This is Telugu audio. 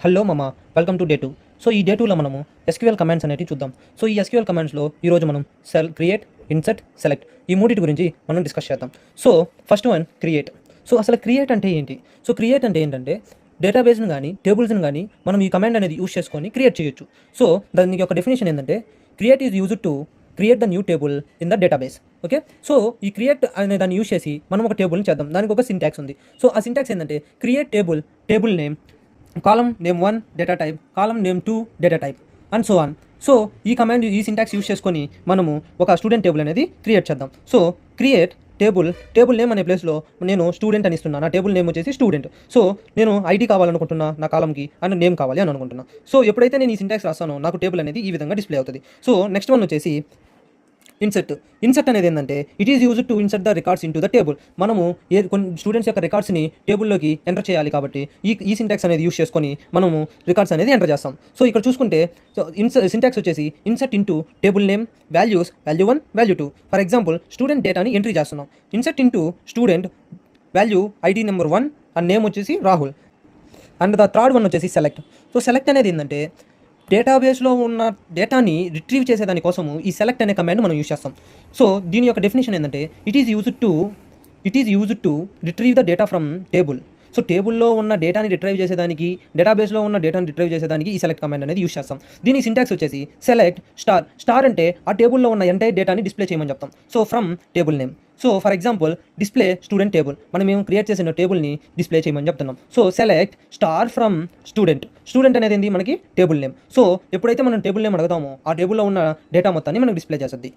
హలో మమ వెల్కమ్ టు డే 2. సో ఈ డే 2లో మనము ఎస్క్యూఎల్ కమాండ్స్ అనేవి చూద్దాం. సో ఈ ఎస్క్యూఎల్ కమాండ్స్లో ఈరోజు మనం క్రియేట్, ఇన్సర్ట్, సెలెక్ట్ ఈ మూడింటి గురించి మనం డిస్కస్ చేద్దాం. So first one create. So అసలు క్రియేట్ అంటే ఏంటి? సో క్రియేట్ అంటే ఏంటంటే డేటాబేస్ని కానీ టేబుల్స్ని కానీ మనం ఈ కమాండ్ అనేది యూస్ చేసుకొని క్రియేట్ చేయొచ్చు. సో దానికి ఒక డెఫినేషన్ ఏంటంటే create is used to create the new table in the database. Okay, so ఈ క్రియేట్ అనే దాన్ని యూస్ చేసి మనం ఒక టేబుల్ని చేద్దాం. దానికి ఒక సింటాక్స్ ఉంది. సో ఆ సింటాక్స్ ఏంటంటే create table name, column name 1 data type, column name 2 data type and so on. So ఈ కమాండ్ ఈ సింటాక్స్ యూస్ చేసుకొని మనము ఒక స్టూడెంట్ టేబుల్ అనేది క్రియేట్ చేద్దాం. సో క్రియేట్ టేబుల్ నేమ్ అనే ప్లేస్లో నేను స్టూడెంట్ అని ఇస్తున్నాను. నా టేబుల్ నేమ్ వచ్చేసి స్టూడెంట్. సో నేను ఐడి కావాలనుకుంటున్నా, నా కాలంకి అండ్ నేమ్ కావాలి అని అనుకుంటున్నా. సో ఎప్పుడైతే నేను ఈ సింటాక్స్ రాస్తానో నాకు టేబుల్ అనేది ఈ విధంగా డిస్ప్లే అవుతుంది. సో నెక్స్ట్ వన్ వచ్చేసి ఇన్సర్ట్ అనేది ఏంటంటే it is used to insert the records in to the table. మనము కొన్ని స్టూడెంట్స్ యొక్క రికార్డ్స్ని టేబుల్లోకి ఎంటర్ చేయాలి కాబట్టి ఈ సింటాక్స్ అనేది యూస్ చేసుకొని మనము రికార్డ్స్ అనేది ఎంటర్ చేస్తాం. సో ఇక్కడ చూసుకుంటే సింటాక్స్ వచ్చేసి insert into table name value 1 value 2. For example student డేటాని ఎంట్రీ చేస్తున్నాం. Insert into student value ID number 1 and name వచ్చేసి Rahul and the third one వచ్చేసి సెలెక్ట్. సో సెలెక్ట్ అనేది ఏంటంటే డేటాబేస్లో ఉన్న డేటాని రిట్రీవ్ చేసేదాని కోసము ఈ సెలెక్ట్ అనే కమాండ్ మనం యూస్ చేస్తాం. సో దీని యొక్క డెఫినేషన్ ఏంటంటే it is used to retrieve the data from table. So టేబుల్లో ఉన్న డేటాని రిట్రైవ్ చేసేదానికి, డేటాబేస్లో ఉన్న డేటాని రిట్రైవ్ చేసేదానికి ఈ సెలెక్ట్ కమాండ్ అనేది యూస్ చేస్తాం. దీని సింటాక్స్ వచ్చేసి సెలెక్ట్ స్టార్ అంటే ఆ టేబుల్లో ఉన్న ఎంటైర్ డేటాని డిస్ప్లే చేయమని చెప్తాం. So from table name. So for example display student table, మనం మేము క్రియేట్ చేసిన టేబుల్ని డిస్ప్లే చేయమని చెప్తున్నాం. So select star from student అనేది ఏంది మనకి టేబుల్ నేమ్. సో ఎప్పుడైతే మనం టేబుల్ నేమ్ అడుగుతామో ఆ టేబుల్లో ఉన్న డేటా మొత్తాన్ని మనకు డిస్ప్లే చేస్తుంది.